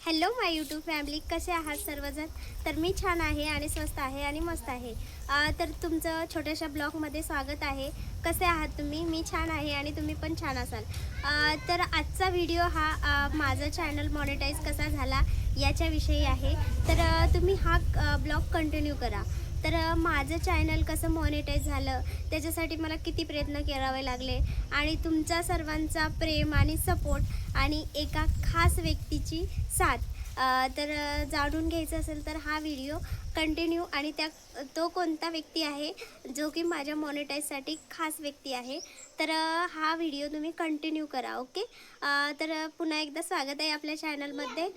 Hello माय YouTube family, कसे आहात सर्वजण? तर मी छान आहे आणि स्वस्त आहे आणि मस्त आहे. तर तुमचं छोट्याशा ब्लॉगमध्ये स्वागत आहे. कसे आहात तुम्ही? मी छान आहे आणि तुम्ही पण छान असाल. तर आजचा व्हिडिओ हा माझं चॅनल मॉनिटाईज कसा झाला याच्याविषयी आहे. तर तुम्ही हा ब्लॉग कंटिन्यू करा. तर माझं चॅनल कसं मॉनिटाईज झालं त्याच्यासाठी मला किती प्रयत्न करावे लागले आणि तुमचा सर्वांचा प्रेम आणि सपोर्ट आणि एका खास व्यक्तीची साथ तर जाणून घ्यायचं असेल तर हा व्हिडिओ कंटिन्यू आणि तो कोणता व्यक्ती आहे जो की माझ्या मॉनिटाईजसाठी खास व्यक्ती आहे. तर हा व्हिडिओ तुम्ही कंटिन्यू करा. ओके. तर पुन्हा एकदा स्वागत आहे आपल्या चॅनलमध्ये.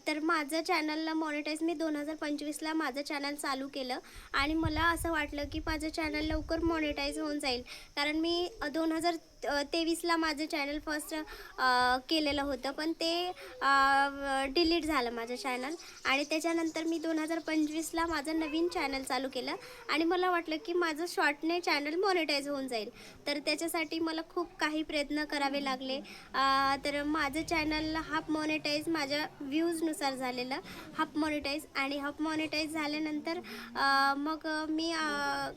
तर माझं चॅनलला मॉनिटाईज मी 2025ला माझं चॅनल चालू केलं आणि मला असं वाटलं की माझं चॅनल लवकर मॉनिटाईज होऊन जाईल, कारण मी 2023ला माझं चॅनल फर्स्ट केलेलं होतं, पण ते डिलीट झालं माझं चॅनल. आणि त्याच्यानंतर मी 2025ला माझं नवीन चॅनल चालू केलं आणि मला वाटलं की माझं शॉर्टने चॅनल मॉनिटाईज होऊन जाईल. तर त्याच्यासाठी मला खूप काही प्रयत्न करावे लागले. तर माझं चॅनल हाफ मॉनिटाईज माझ्या व्ह्यूजनुसार झालेलं, हाफ मॉनिटाईज. आणि हाफ मॉनिटाईज झाल्यानंतर मग मी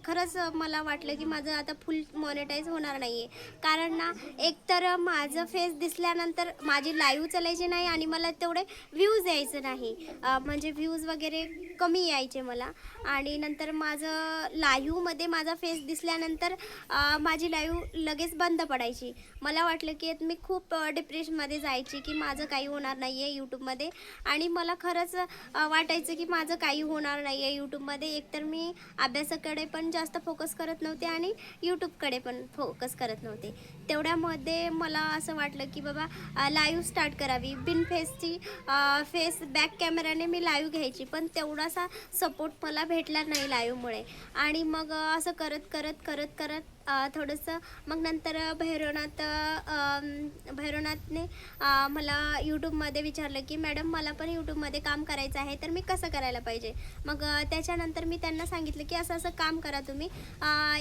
खरंच मला वाटलं की माझं आता फुल मॉनिटाईज होणार नाही आहे, कारण ना एकतर माझं फेस दिसल्यानंतर माझी लाईव्ह चालायची नाही आणि मला तेवढे व्ह्यूज यायचे नाही. म्हणजे व्ह्यूज वगैरे कमी यायचे मला. आणि नंतर माझं लाईव्हमध्ये माझा फेस दिसल्यानंतर माझी लाईव्ह लगेच बंद पडायची. मला वाटलं की मी खूप डिप्रेशनमध्ये जायची की माझं काही होणार नाही आहे यूट्यूबमध्ये. आणि मला खरंच वाटायचं की माझं काही होणार नाही आहे यूट्यूबमध्ये. एकतर मी अभ्यासाकडे पण जास्त फोकस करत नव्हते आणि यूट्यूबकडे पण फोकस करत नव्हते. तेवढ्यामध्ये मला असं वाटलं की बाबा लाईव्ह स्टार्ट करावी बिन फेसची. फेस बॅक कॅमेराने मी लाईव्ह घ्यायची, पण तेवढासा सपोर्ट मला भेटला नाही लाईव्हमुळे. आणि मग असं करत करत करत करत थोडंसं मग नंतर भैरवनाथने मला यूट्यूबमध्ये विचारलं की मॅडम मला पण यूट्यूबमध्ये काम करायचं आहे, तर मी कसं करायला पाहिजे. मग त्याच्यानंतर मी त्यांना सांगितलं की असं असं काम करा तुम्ही.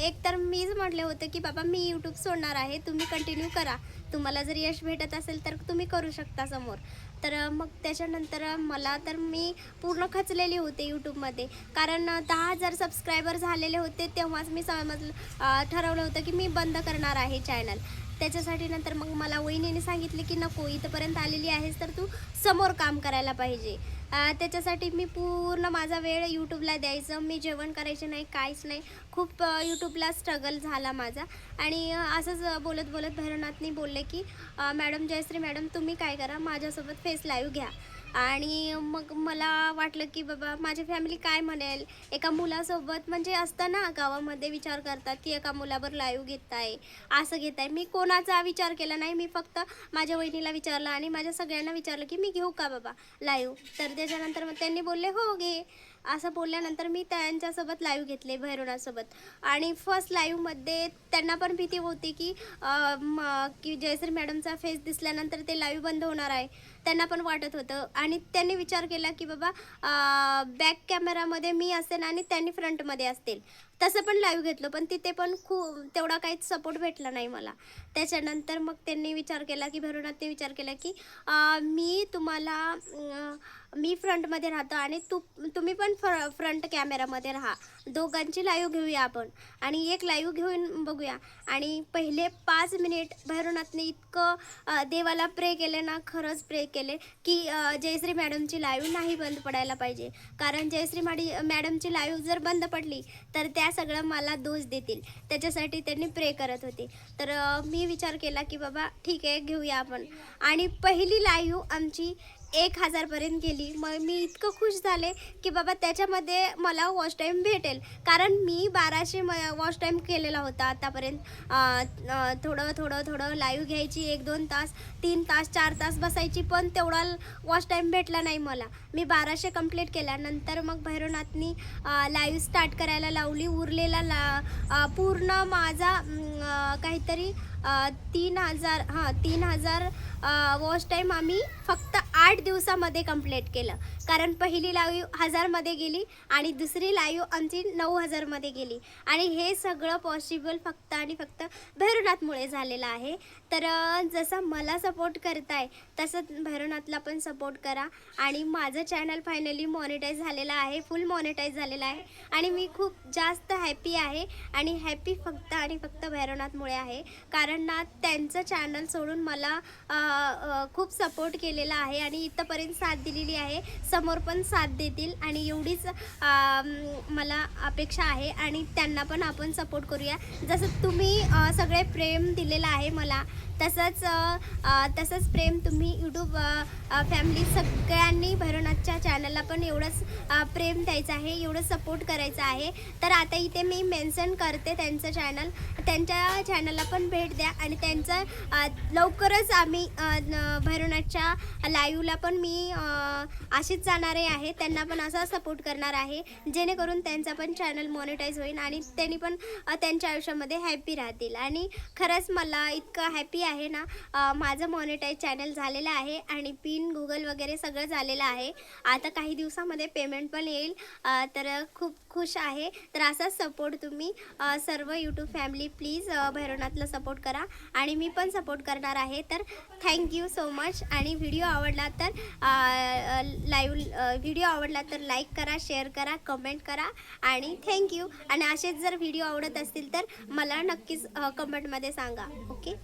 एकतर मीच म्हटले होते की बाबा मी यूट्यूब सोडणार आहे, तुम्ही कंटिन्यू करा, तुम्हाला जर यश भेटत असेल तर तुम्ही करू शकता समोर. तर मग त्याच्यानंतर मला तर मी पूर्ण खचलेली होते यूट्यूबमध्ये, कारण 10,000 सबस्क्रायबर झालेले होते तेव्हाच मी ठरवलं होतं की मी बंद करणार आहे चॅनल. त्याच्यासाठी नंतर मग मला वहिनीने सांगितले की नको, इथंपर्यंत आलेली आहेस तर तू समोर काम करायला पाहिजे. त्याच्यासाठी मी पूर्ण माझा वेळ यूट्यूबला द्यायचं, मी जेवण करायचे नाही, काहीच नाही. खूप यूट्यूबला स्ट्रगल झाला माझा. आणि असंच बोलत बोलत भैरवनाथनी बोलले की मॅडम, जयश्री मॅडम, तुम्ही काय करा, माझ्यासोबत फेस लाईव्ह घ्या. आणि मग मला वाटलं की बाबा माझी फॅमिली काय म्हणेल, एका मुलासोबत म्हणजे असतं ना गावामध्ये विचार करतात की एका मुलावर लाईव्ह घेत आहे, असं घेत आहे. मी कोणाचा विचार केला नाही, मी फक्त माझ्या वहिनीला विचारलं आणि माझ्या सगळ्यांना विचारलं की मी घेऊ का बाबा लाईव्ह. तर त्याच्यानंतर मग त्यांनी बोलले हो घे. असं बोलल्यानंतर मी त्यांच्यासोबत लाईव्ह घेतले भैरवनाथसोबत. आणि फर्स्ट लाईव्हमध्ये त्यांना पण भीती होती की की जयश्री मॅडमचा फेस दिसल्यानंतर ते लाईव्ह बंद होणार आहे, त्यांना पण वाटत होतं. आणि त्यांनी विचार केला की बाबा बॅक कॅमेरामध्ये मी असेल आणि त्यांनी फ्रंटमध्ये असतील, तसं पण लाईव्ह घेतलं, पण तिथे पण खूप तेवढा काहीच सपोर्ट भेटला नाही मला. त्याच्यानंतर मग त्यांनी विचार केला की भैरवनाथने विचार केला की मी तुम्हाला मी फ्रंटमध्ये राहतो आणि तुम्ही पण फ्रंट कॅमेरामध्ये राहा, दोघांची लाईव्ह घेऊया आपण आणि एक लाईव्ह घेऊन बघूया. आणि पहिले 5 मिनिट भैरवनाथने इतकं देवाला प्रे केले ना, खरंच प्रे केले की जयश्री मॅडमची लाईव्ह नाही बंद पडायला पाहिजे, कारण जयश्री मॅडमची लाईव्ह जर बंद पडली तर त्या सगळं मला दोष देतील. त्याच्यासाठी त्यांनी प्रे करत होते. तर मी विचार केला की बाबा ठीक आहे, घेऊया आपण. आणि पहिली लाईव्ह आमची 1,000पर्यंत गेली. मग मी इतकं खुश झाले की बाबा त्याच्यामध्ये मला वॉच टाईम भेटेल, कारण मी 1200 वॉच टाईम केलेला होता आतापर्यंत. थोडं थोडं थोडं लाईव्ह घ्यायची, 1-2 तास, 3 तास, 4 तास बसायची, पण तेवढा वॉच टाईम भेटला नाही मला. मी 1200 कंप्लीट केल्यानंतर मग भैरवनाथनी लाईव्ह स्टार्ट करायला लावली. उरलेला पूर्ण माझा काहीतरी 3,000 वॉच टाईम आम्ही फक्त 8 दिवसामध्ये कंप्लीट केलं. कारण पहिली लाईव्ह 1000मध्ये गेली आणि दुसरी लाईव्ह आमची 9000मध्ये गेली. आणि हे सगळं पॉसिबल फक्त आणि फक्त भैरवनाथमुळे झालेलं आहे. तर जसं मला सपोर्ट करताय तसं भैरवनाथला पण सपोर्ट करा. आणि माझं चॅनल फायनली मॉनिटाईज झालेलं आहे, फुल मॉनिटाईज झालेलं आहे. आणि मी खूप जास्त हॅपी आहे. आणि हॅपी फक्त आणि फक्त भैरवनाथमुळे आहे. कारण ना त्यांचं चॅनल सोडून मला खूप सपोर्ट केलेला आहे आणि इथंपर्यंत साथ दिलेली आहे. समोर पण साथ देतील आणि एवढीच मला अपेक्षा आहे. आणि त्यांना पण आपण सपोर्ट करूया. जसं तुम्ही सगळे प्रेम दिलेलं आहे मला, तसंच प्रेम तुम्ही यूट्यूब फॅमिली सगळ्यांनी भैरवनाथच्या चॅनलला पण एवढंच प्रेम द्यायचं आहे, एवढं सपोर्ट करायचं आहे. तर आता इथे मी मेन्शन करते त्यांचं चॅनल, त्यांच्या चॅनलला पण भेट द्या. आणि त्यांचं लवकरच आम्ही भैरवनाथच्या लाईव्हला पण मी अशीच जाणारे आहे, त्यांना पण असा सपोर्ट करणार आहे, जेणेकरून त्यांचा पण चॅनल मॉनिटाईज होईल आणि त्यांनी पण त्यांच्या आयुष्यामध्ये हॅपी राहतील. आणि खरंच मला इतकं हॅपी आहे ना, माझं मॉनिटाईज चॅनल झालेलं आहे आणि पिन गुगल वगैरे सगळं झालेलं आहे. आता काही दिवसामध्ये पेमेंट पण येईल. तर खूप खुश आहे. तर असाच सपोर्ट तुम्ही सर्व यूट्यूब फॅमिली प्लीज भैरवनाथला सपोर्ट करा आणि मी पण सपोर्ट करणार आहे. तर थँक्यू सो मच. आणि व्हिडिओ आवडला तर व्हिडिओ आवडला तर लाईक करा, शेअर करा, कमेंट करा आणि थँक्यू. आणि असेच जर व्हिडिओ आवडत असतील तर मला नक्कीच कमेंटमध्ये सांगा. ओके.